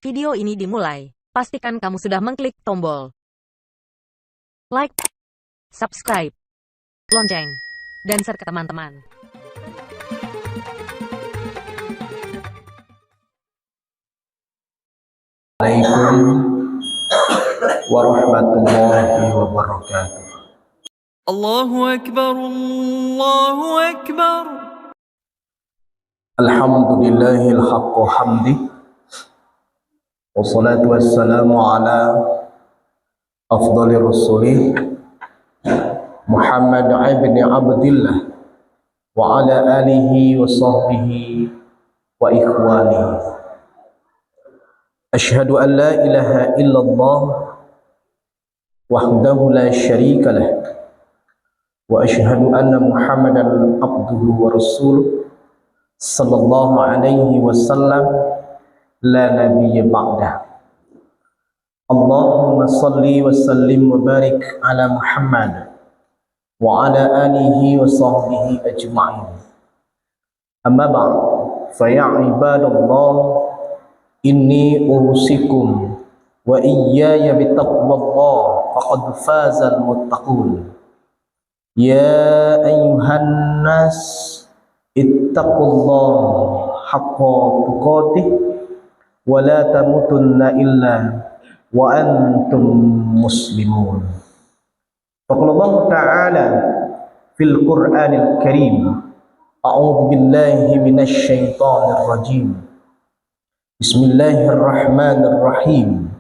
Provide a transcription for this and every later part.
video ini dimulai, pastikan kamu sudah mengklik tombol like, subscribe, lonceng, dan share ke teman-teman. Assalamualaikum warahmatullahi wabarakatuh. Allahu Akbar, Allahu Akbar. Alhamdulillahil haqqu hamdi. Wassalatu wassalamu ala afdhalir rasulih Muhammad ibn Abdillah wa ala alihi wa sahbihi wa ikhwanihi. Ashhadu an la ilaha illallah wahdahu la syarika lah wa ashhadu anna Muhammadan abduhu wa rasuluh sallallahu alaihi wasallam la nabiyya ba'dah. Allahumma salli wa sallim wa barik ala Muhammad wa ala alihi wa sahbihi ajma'in. Amma ba'd, fa ya ibadallah, inni usikum wa iyaya bitaqwallah faqad fazal muttaqun. Ya ayyuhan nas ittaqullaha haqqa tuqatih wa la tamutunna illa wa antum muslimun. Faqala ta'ala fil Qur'anil Karim, a'udzu billahi minasy syaithanir rajim. Bismillahirrahmanirrahim.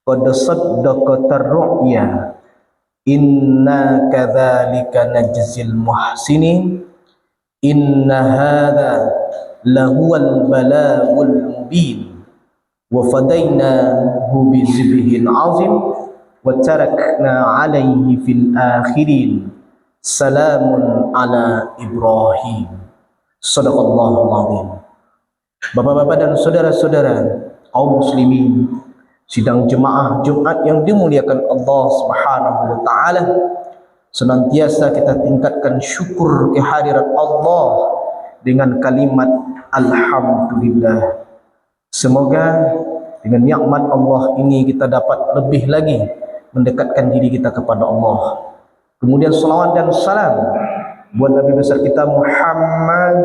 Qad saddaqatar ru'ya inna kadzalika najzil muhsinin inna hadza lahuwal balagul mubin wa fadaynahu bizibhin azim wa tarakna alayhi fil akhirin salamun ala Ibrahim. Shadaqallahul azim. Bapak-bapak dan saudara-saudara kaum muslimin, sidang jemaah Jumat yang dimuliakan Allah Subhanahu wa taala, senantiasa kita tingkatkan syukur kehadiran Allah dengan kalimat alhamdulillah. Semoga dengan nikmat Allah ini kita dapat lebih lagi mendekatkan diri kita kepada Allah. Kemudian salawat dan salam buat Nabi besar kita Muhammad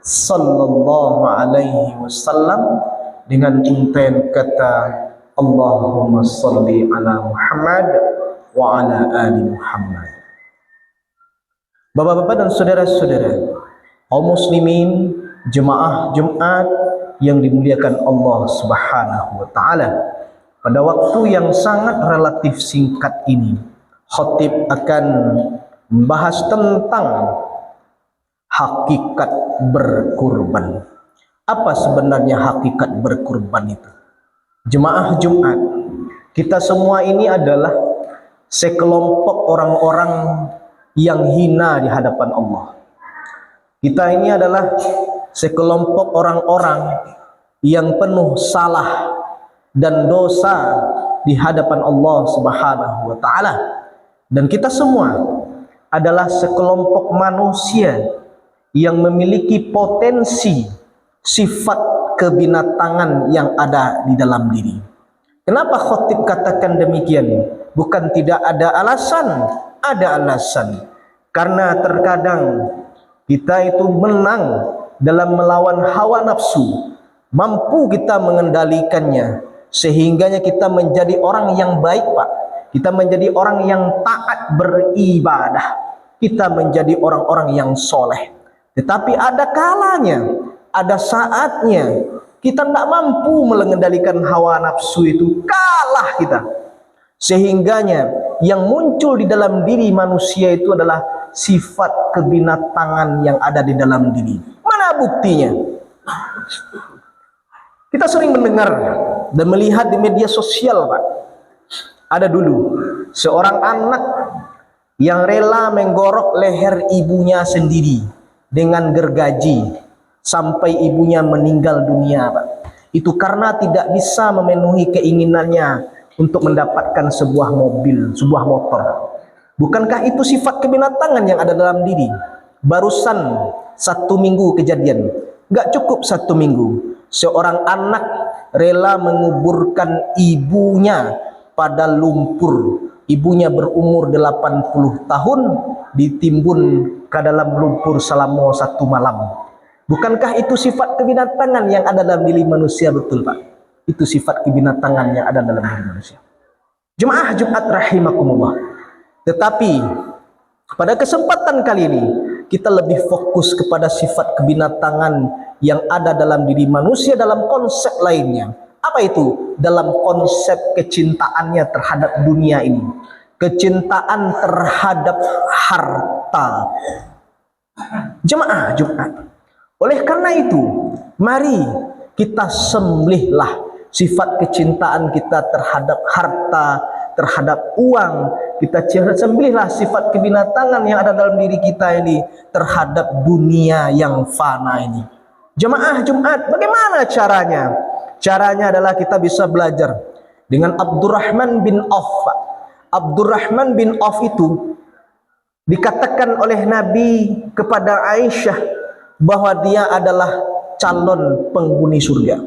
sallallahu alaihi wasallam dengan intent kata Allahumma salli ala Muhammad wa ala ali Muhammad. Bapak-bapak dan saudara-saudara kaum muslimin, jemaah Jumat yang dimuliakan Allah Subhanahu wa taala, pada waktu yang sangat relatif singkat ini khatib akan membahas tentang hakikat berkurban. Apa sebenarnya hakikat berkurban itu? Jemaah Jumat, kita semua ini adalah sekelompok orang-orang yang hina di hadapan Allah. Kita ini adalah sekelompok orang-orang yang penuh salah dan dosa di hadapan Allah Subhanahu wa taala. Dan kita semua adalah sekelompok manusia yang memiliki potensi sifat kebinatangan yang ada di dalam diri. Kenapa khatib katakan demikian? Bukan tidak ada alasan, ada alasan. Karena terkadang kita itu menang dalam melawan hawa nafsu, mampu kita mengendalikannya, sehingganya kita menjadi orang yang baik, Pak. Kita menjadi orang yang taat beribadah, kita menjadi orang-orang yang soleh. Tetapi ada kalanya, ada saatnya kita tidak mampu mengendalikan hawa nafsu itu, kalah kita. Sehingganya yang muncul di dalam diri manusia itu adalah sifat kebinatangan yang ada di dalam diri. Mana buktinya? Kita sering mendengar dan melihat di media sosial, Pak. Ada dulu seorang anak yang rela menggorok leher ibunya sendiri dengan gergaji sampai ibunya meninggal dunia, Pak. Itu karena tidak bisa memenuhi keinginannya untuk mendapatkan sebuah mobil, sebuah motor. Bukankah itu sifat kebinatangan yang ada dalam diri? Barusan 1 minggu kejadian, nggak cukup 1 minggu, seorang anak rela menguburkan ibunya pada lumpur. Ibunya berumur 80 tahun ditimbun ke dalam lumpur selama 1 malam. Bukankah itu sifat kebinatangan yang ada dalam diri manusia? Betul Pak, itu sifat kebinatangan yang ada dalam diri manusia. Jemaah Jumat rahimakumullah. Tetapi pada kesempatan kali ini kita lebih fokus kepada sifat kebinatangan yang ada dalam diri manusia dalam konsep lainnya. Apa itu? Dalam konsep kecintaannya terhadap dunia ini, kecintaan terhadap harta. Jemaah Jumat, oleh karena itu mari kita sembelihlah sifat kecintaan kita terhadap harta, terhadap uang. Kita sembelihlah sifat kebinatangan yang ada dalam diri kita ini terhadap dunia yang fana ini. Jemaah Jumat, bagaimana caranya? Caranya adalah kita bisa belajar dengan Abdurrahman bin Auf. Abdurrahman bin Auf itu dikatakan oleh Nabi kepada Aisyah bahwa dia adalah calon penghuni surga.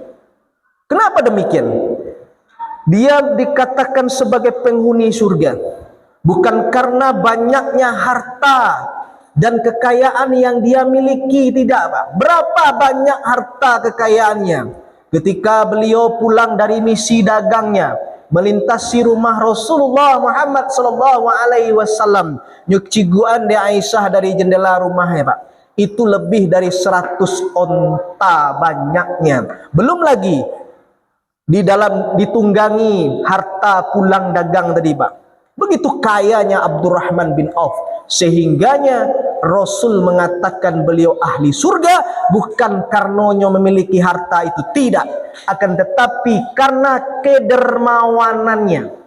Kenapa demikian? Dia dikatakan sebagai penghuni surga bukan karena banyaknya harta dan kekayaan yang dia miliki, tidak Pak. Berapa banyak harta kekayaannya? Ketika beliau pulang dari misi dagangnya, melintasi rumah Rasulullah Muhammad sallallahu alaihi wasallam, nyuciguan di Aisyah dari jendela rumahnya Pak, itu lebih dari 100 onta banyaknya. Belum lagi di dalam ditunggangi harta pulang dagang tadi Pak. Begitu kayanya Abdurrahman bin Auf, sehingganya Rasul mengatakan beliau ahli surga bukan karenanya memiliki harta itu, tidak, akan tetapi karena kedermawanannya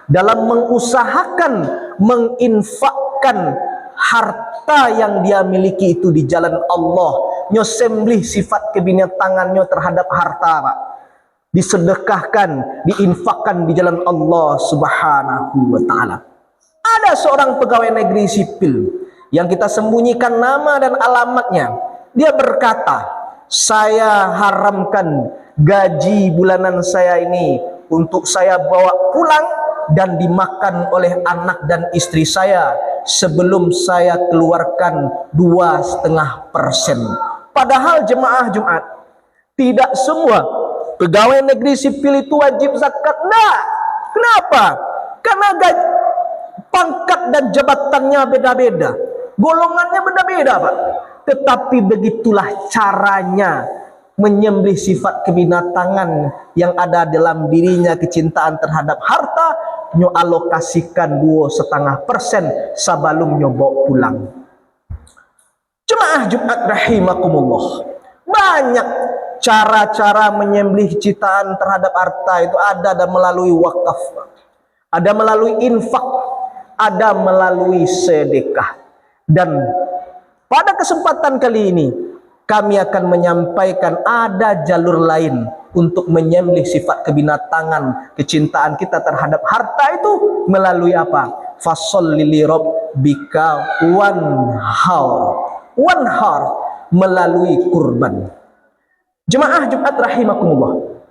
dalam mengusahakan menginfakkan harta yang dia miliki itu di jalan Allah. Nyo sembelih sifat kebinatangannya terhadap harta Pak, disedekahkan, diinfakkan di jalan Allah Subhanahu wa taala. Ada seorang pegawai negeri sipil yang kita sembunyikan nama dan alamatnya. Dia berkata, "Saya haramkan gaji bulanan saya ini untuk saya bawa pulang dan dimakan oleh anak dan istri saya sebelum saya keluarkan 2,5%. Padahal jemaah Jumat, tidak semua pegawai negeri sipil itu wajib zakat. Nah, kenapa? Karena pangkat dan jabatannya beda-beda, golongannya beda-beda Pak. Tetapi begitulah caranya menyembelih sifat kebinatangan yang ada dalam dirinya, kecintaan terhadap harta, nyo alokasikan 2,5% sebelum nyo bawa pulang. Jemaah Jumat rahimakumullah, banyak cara-cara menyembelih citaan terhadap harta itu. Ada melalui wakaf, ada melalui infak, ada melalui sedekah. Dan pada kesempatan kali ini kami akan menyampaikan ada jalur lain untuk menyembelih sifat kebinatangan, kecintaan kita terhadap harta itu melalui apa? Fasholli li rabbika wanhar, melalui kurban. Jemaah Jumat rahimakumullah,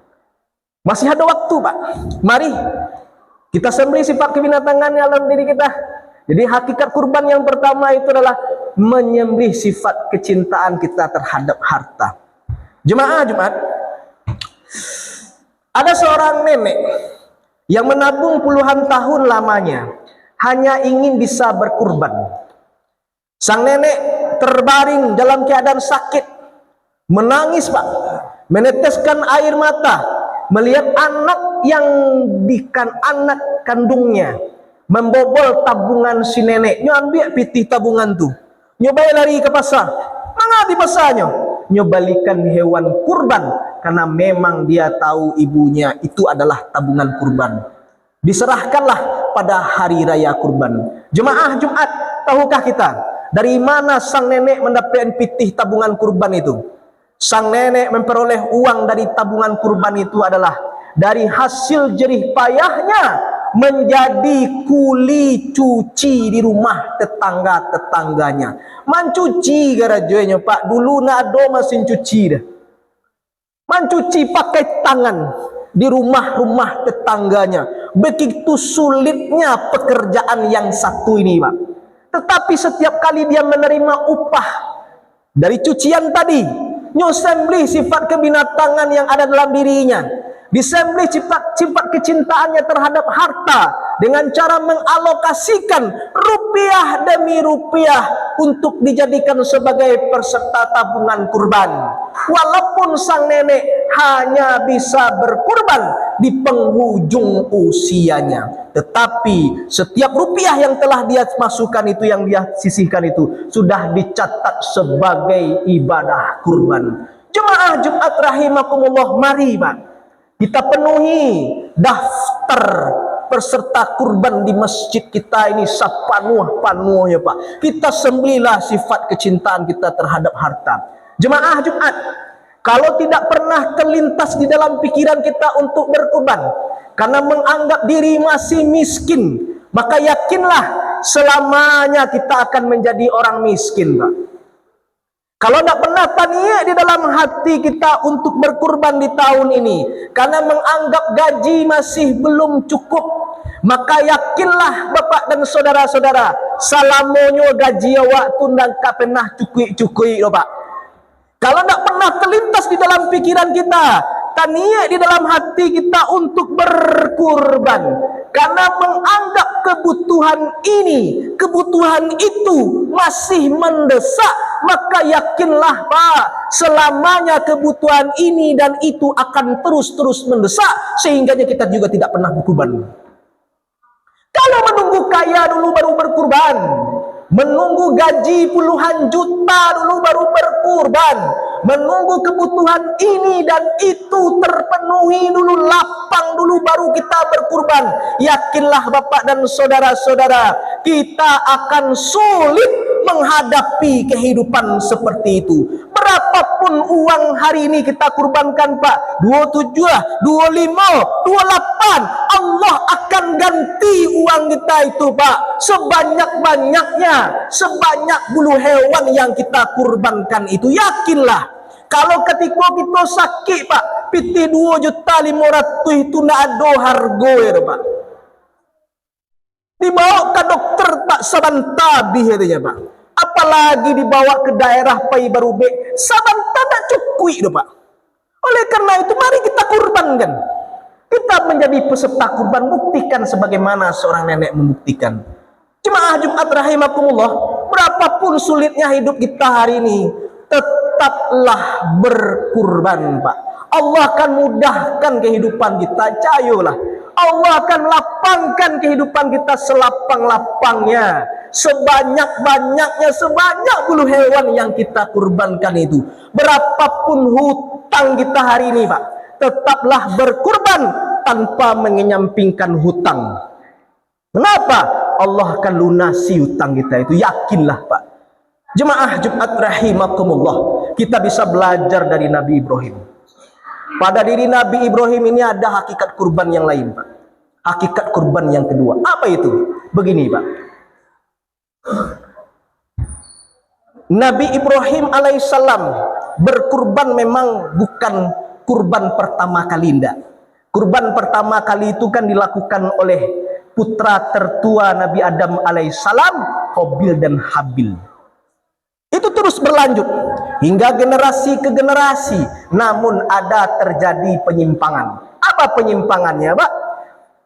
masih ada waktu Pak. Mari kita sembelih sifat kebinatangan dalam diri kita. Jadi hakikat kurban yang pertama itu adalah menyembelih sifat kecintaan kita terhadap harta. Jemaah Jumat, ada seorang nenek yang menabung puluhan tahun lamanya hanya ingin bisa berkurban. Sang nenek terbaring dalam keadaan sakit, menangis Pak, meneteskan air mata melihat anak yang anak kandungnya membobol tabungan si nenek. Nyo ambil pitih tabungan tu, nyo bayar lari ke pasar. Mana di pasarnya? Nyo balikan hewan kurban karena memang dia tahu ibunya itu adalah tabungan kurban. Diserahkanlah pada hari raya kurban. Jemaah Jumat, tahukah kita dari mana sang nenek mendapatkan pitih tabungan kurban itu? Sang nenek memperoleh uang dari tabungan kurban itu adalah dari hasil jerih payahnya menjadi kuli cuci di rumah tetangga-tetangganya. Mencuci garajonya Pak, dulu nak ada mesin cuci dah. mencuci pakai tangan di rumah-rumah tetangganya. Begitu sulitnya pekerjaan yang satu ini, Pak. Tetapi setiap kali dia menerima upah dari cucian tadi, nyosembli sifat kebinatangan yang ada dalam dirinya, disembli sifat kecintaannya terhadap harta dengan cara mengalokasikan rupiah demi rupiah untuk dijadikan sebagai peserta tabungan kurban. Walaupun sang nenek hanya bisa berkurban di penghujung usianya, tetapi setiap rupiah yang telah dia masukkan itu, yang dia sisihkan itu, sudah dicatat sebagai ibadah kurban. Jemaah Jumat rahimakumullah, mari Pak, kita penuhi daftar peserta kurban di masjid kita ini sepanuh-panuhnya, Pak. Kita sembelilah sifat kecintaan kita terhadap harta. Jemaah Jumat, kalau tidak pernah terlintas di dalam pikiran kita untuk berkurban karena menganggap diri masih miskin, maka yakinlah selamanya kita akan menjadi orang miskin, Pak. Kalau tidak pernah taniya di dalam hati kita untuk berkurban di tahun ini karena menganggap gaji masih belum cukup, maka yakinlah Bapak dan saudara-saudara, salamonyo gaji awak tu ndak pernah cukui-cukui loh, Pak. Kalau tidak pernah terlintas di dalam pikiran kita, taniya di dalam hati kita untuk berkurban karena menganggap kebutuhan ini, kebutuhan itu masih mendesak, maka yakinlah Pak, selamanya kebutuhan ini dan itu akan terus-terus mendesak sehingga kita juga tidak pernah berkurban. Kalau menunggu kaya dulu baru berkurban, menunggu gaji puluhan juta dulu baru berkurban, menunggu kebutuhan ini dan itu terpenuhi dulu, lapang dulu baru kita berkurban, yakinlah Bapak dan saudara-saudara, kita akan sulit menghadapi kehidupan seperti itu. Berapapun uang hari ini kita kurbankan, Pak, 27, 25, 28, Allah akan ganti uang kita itu, Pak, sebanyak-banyaknya, sebanyak bulu hewan yang kita kurbankan itu. Yakinlah, kalau ketika kita sakit, Pak, piti 2.500.000 itu nak ada harga ya, Pak. Dibawa ke dokter, Pak, sabantabi katanya, Pak. Apalagi dibawa ke daerah Pai Barube, sabanta tak cukup, Pak. Oleh karena itu, mari kita kurbankan. Kita menjadi peserta kurban, buktikan sebagaimana seorang nenek membuktikan. Jemaah Jumat rahimakumullah, berapapun sulitnya hidup kita hari ini, tetaplah berkurban, Pak. Allah akan mudahkan kehidupan kita, cayolah. Allah akan lapangkan kehidupan kita selapang-lapangnya, sebanyak-banyaknya, sebanyak bulu hewan yang kita kurbankan itu. Berapapun hutang kita hari ini, Pak, tetaplah berkurban tanpa mengenyampingkan hutang. Kenapa? Allah akan lunasi hutang kita itu, yakinlah, Pak. Jemaah Jumat rahimakumullah, kita bisa belajar dari Nabi Ibrahim. Pada diri Nabi Ibrahim ini ada hakikat kurban yang lain, Pak. Hakikat kurban yang kedua. Apa itu? Begini, Pak. Nabi Ibrahim alaihissalam berkurban memang bukan kurban pertama kali, enggak. Kurban pertama kali itu kan dilakukan oleh putra tertua Nabi Adam alaihissalam, Qabil dan Habil. Itu terus berlanjut hingga generasi ke generasi, namun ada terjadi penyimpangan. Apa penyimpangannya, Pak?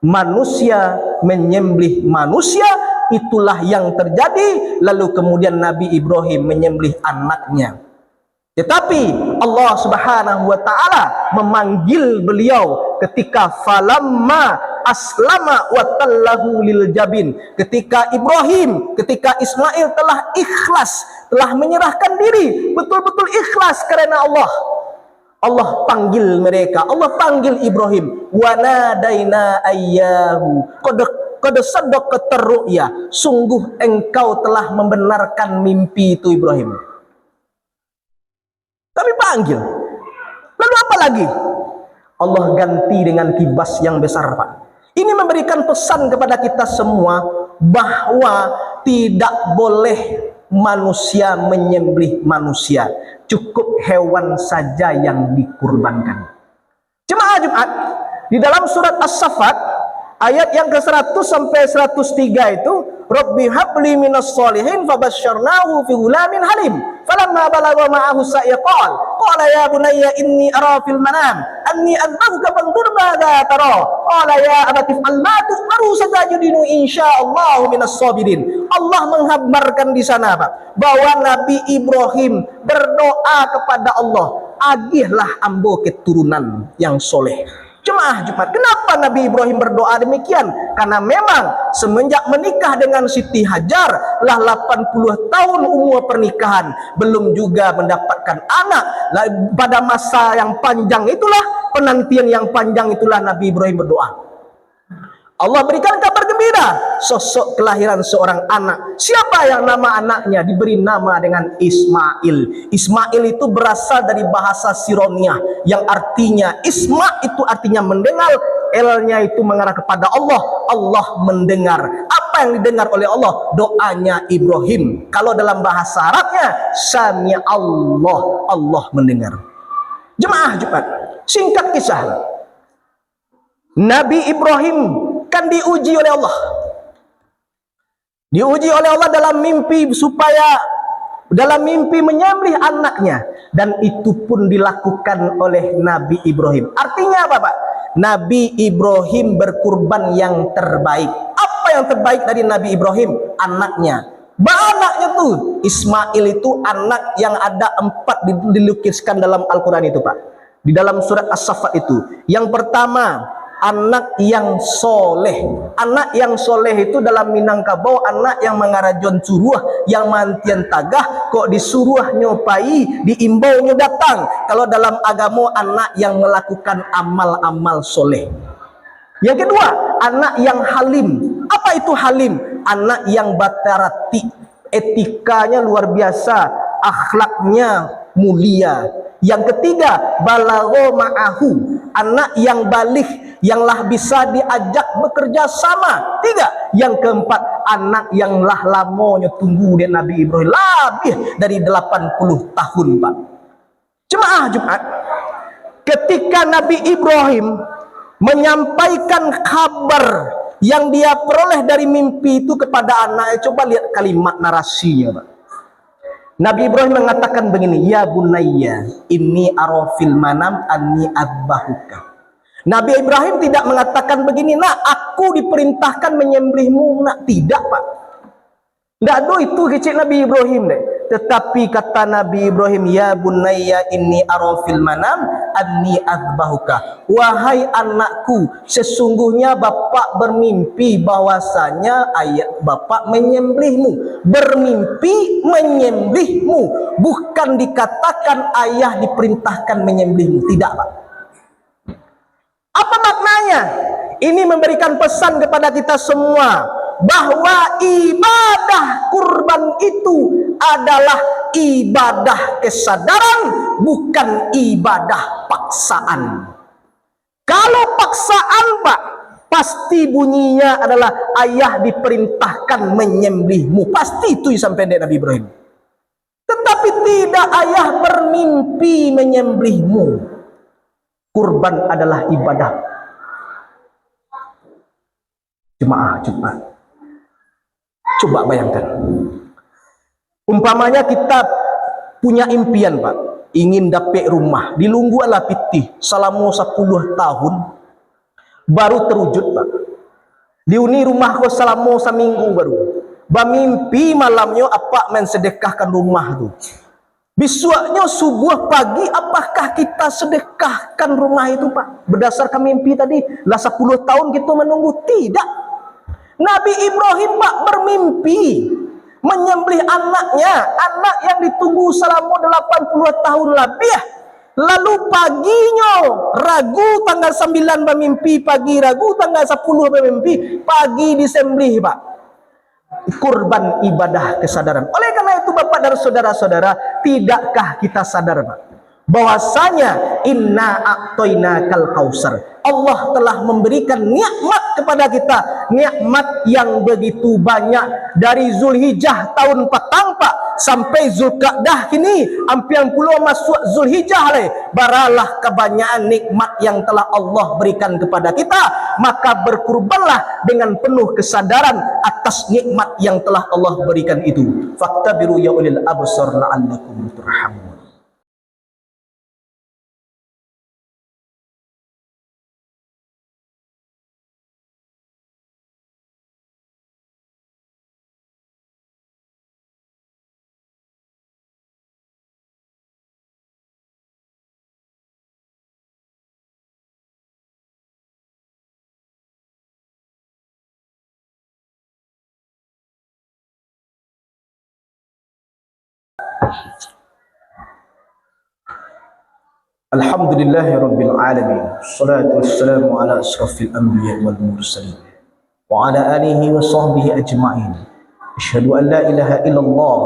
Manusia menyembelih manusia, itulah yang terjadi. Lalu kemudian Nabi Ibrahim menyembelih anaknya. Tetapi Allah Subhanahu wa taala memanggil beliau ketika falamma aslama wa tallahu lil jabin. Ketika Ibrahim, ketika Ismail telah ikhlas, telah menyerahkan diri, betul-betul ikhlas karena Allah. Allah panggil mereka, Allah panggil Ibrahim, wa nadaina ayyahu qad saddaqta ru'ya, sungguh engkau telah membenarkan mimpi itu Ibrahim. Kami panggil. Lalu apa lagi? Allah ganti dengan kibas yang besar, Pak. Ini memberikan pesan kepada kita semua bahwa tidak boleh manusia menyembelih manusia. Cukup hewan saja yang dikurbankan. Jemaah Jumat, di dalam surat As-Saffat ayat yang ke-100 sampai 103 itu, Rabbi habli minas solihin fabasyarnahu fi ghulamin halim. Falamma balagha ma'ahu sa'ya qala ya bunayya inni ara fil manam anni adbahuka fanzur madza tara. Qala ya abati fa'al ma tu'maru satajidinu insyaallah minas sabirin. Allah menghabarkan di sana Pak, bahwa Nabi Ibrahim berdoa kepada Allah, agihlah ambo keturunan yang soleh. Jemaah Jumat, kenapa Nabi Ibrahim berdoa demikian? Karena memang semenjak menikah dengan Siti Hajar lah 80 tahun umur pernikahan, belum juga mendapatkan anak. Pada masa yang panjang itulah, penantian yang panjang itulah Nabi Ibrahim berdoa. Allah berikan kabar gembira, sosok kelahiran seorang anak. Siapa yang nama anaknya diberi nama dengan Ismail. Ismail itu berasal dari bahasa Sironiah, yang artinya Isma itu artinya mendengar, L-nya itu mengarah kepada Allah. Allah mendengar. Apa yang didengar oleh Allah? Doanya Ibrahim. Kalau dalam bahasa Arabnya, Sami Allah, Allah mendengar. Jemaah Jumat, singkat kisah, Nabi Ibrahim kan diuji oleh Allah. Diuji oleh Allah dalam mimpi, supaya dalam mimpi menyembelih anaknya, dan itu pun dilakukan oleh Nabi Ibrahim. Artinya apa Pak? Nabi Ibrahim berkurban yang terbaik. Apa yang terbaik dari Nabi Ibrahim? Anaknya. Anaknya tuh Ismail itu anak yang ada 4 dilukiskan dalam Al-Quran itu Pak. Di dalam surat As-Saffat itu. Yang pertama, anak yang soleh. Anak yang soleh itu dalam Minangkabau, anak yang mengarajon suruh, yang mantian tagah, kok disuruh nyopai, diimbau nyo datang. Kalau dalam agama, anak yang melakukan amal-amal soleh. Yang kedua, anak yang halim. Apa itu halim? Anak yang batarati, etikanya luar biasa, akhlaknya mulia. Yang ketiga, balagho ma'ahu, anak yang balik, yang lah bisa diajak bekerja sama. 3. Yang keempat, anak yang lah lamonyo tunggu dari Nabi Ibrahim, lebih dari 80 tahun Pak. Jemaah Jumat, ketika Nabi Ibrahim menyampaikan kabar yang dia peroleh dari mimpi itu kepada anaknya, coba lihat kalimat narasinya Pak. Nabi Ibrahim mengatakan begini, ya bunayya inni ara fil manam anni adbahuka. Nabi Ibrahim tidak mengatakan begini, nak aku diperintahkan menyembelihmu, nak. Tidak Pak. Tidak ada itu kecil Nabi Ibrahim deh. Tetapi kata Nabi Ibrahim, ya bunayya inni ara fil manam anni adbahuka. Wahai anakku, sesungguhnya bapak bermimpi bahwasanya ayat bapak menyembelihmu. Bermimpi menyembelihmu, bukan dikatakan ayah diperintahkan menyembelihmu. Tidak Pak. Apa maknanya? Ini memberikan pesan kepada kita semua bahwa ibadah kurban itu adalah ibadah kesadaran, bukan ibadah paksaan. Kalau paksaan Pak, pasti bunyinya adalah ayah diperintahkan menyembelihmu. Pasti itu disampaikan Nabi Ibrahim. Tetapi tidak, ayah bermimpi menyembelihmu. Kurban adalah ibadah. Jemaah Jumat, coba bayangkan, umpamanya kita punya impian Pak, ingin dapat rumah di Lunggu ala Pitih selama 10 tahun baru terwujud Pak. Diuni rumah ko selama seminggu baru. Bamimpi malamnya apa mensedekahkan rumah tuh. Besoknya subuh pagi, apakah kita sedekahkan rumah itu Pak? Berdasarkan mimpi tadi, lah 10 tahun kita menunggu. Tidak. Nabi Ibrahim Pak bermimpi menyembelih anaknya, anak yang ditunggu selama 80 tahun lebih. Lalu paginya ragu tanggal 9 bermimpi, pagi ragu tanggal 10 bermimpi, pagi disembelih Pak. Kurban ibadah kesadaran. Oleh karena itu Bapak dan saudara-saudara, tidakkah kita sadar Pak, bahwasanya inna a'tainakal kausar, Allah telah memberikan nikmat kepada kita, nikmat yang begitu banyak. Dari Zulhijjah tahun petang Pak sampai Zulqa'dah kini ampiang puluh masuk Zulhijjah le, baralah kebanyakan nikmat yang telah Allah berikan kepada kita, maka berkurbanlah dengan penuh kesadaran atas nikmat yang telah Allah berikan itu. Faktabiru ya ulil absar la'allakum turhamun. Alhamdulillahi Rabbil Alamin. Salatu wassalamu ala asrafil anbiya wal mursalin wa ala alihi wa sahbihi ajma'in. Asyhadu an la ilaha illallah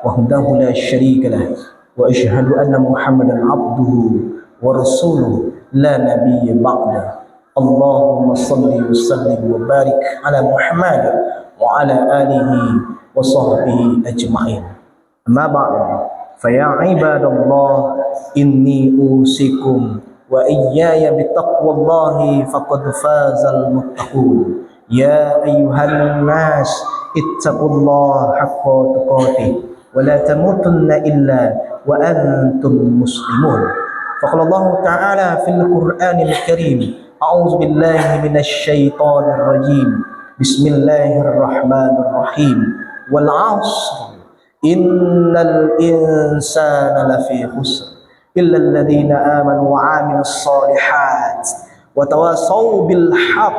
wahdahu la syarika lah wa asyhadu anna Muhammadan abduhu wa rasuluhu la nabiyya ba'da. Allahumma salli wa sallim wa barik ala Muhammad wa ala alihi wa sahbihi ajma'in. Amma ba'du. Faya ibadallah, inni usikum wa iyaya bittaqwallahi faqad fazal muttaqun. Ya ayyuhan nas ittaqullaha haqqa tuqatih wa la tamutunna illa wa antum muslimun. Faqala Allah ta'ala fil Qur'anil Karim, a'udzu billahi minasy syaithanir rajim. Bismillahirrahmanirrahim. Wal 'ashr innal insana lafi khusr illa alladhina amanu wa 'amilus solihat wa tawassaw bil haqq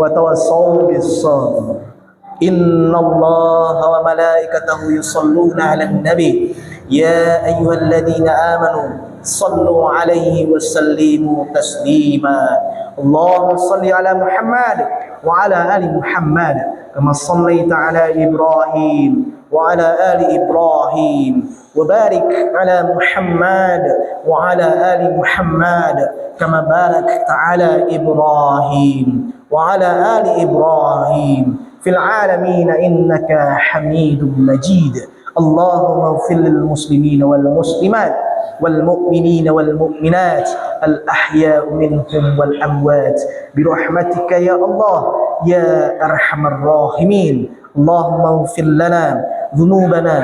wa tawassaw bis sabr. Innallaha wa malaikatahu yusalluna 'alan nabi ya ayyuhalladhina amanu sallu 'alaihi wa sallimu taslima. Allahumma salli 'ala Muhammad wa 'ala ali Muhammad kama sallaita 'ala Ibrahim وعلى آل إبراهيم وبارك على محمد وعلى آل محمد كما باركت على إبراهيم وعلى آل إبراهيم في العالمين إنك حميد مجيد. اللهم اغفر للمسلمين والمسلمات والمؤمنين والمؤمنات الأحياء منهم والأموات برحمتك يا الله يا أرحم الراحمين. اللهم اغفر لنا ذنوبنا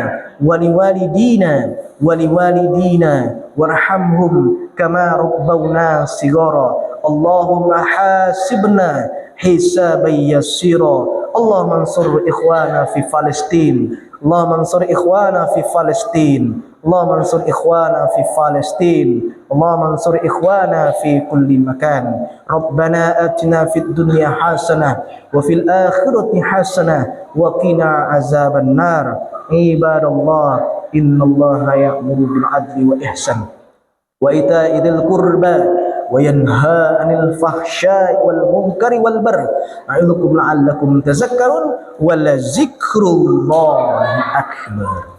ولوالدينا وارحمهم كما ربونا صغارا. اللهم حاسبنا حسابا يسيرا. اللهم انصر إخوانا في فلسطين. اللهم انصر إخوانا في فلسطين. اللهم انصر إخوانا في فلسطين. اللهم انصر إخوانا في كل مكان. ربنا آتنا في الدنيا حسنة وفي الآخرة حسنة وقنا عذاب النار. عباد الله إن الله يأمر بالعدل والإحسان وإيتاء ذي القربى وينهى عن الفحشاء والمنكر والبغي يعظكم لعلكم تذكرون ولذكر الله أكبر.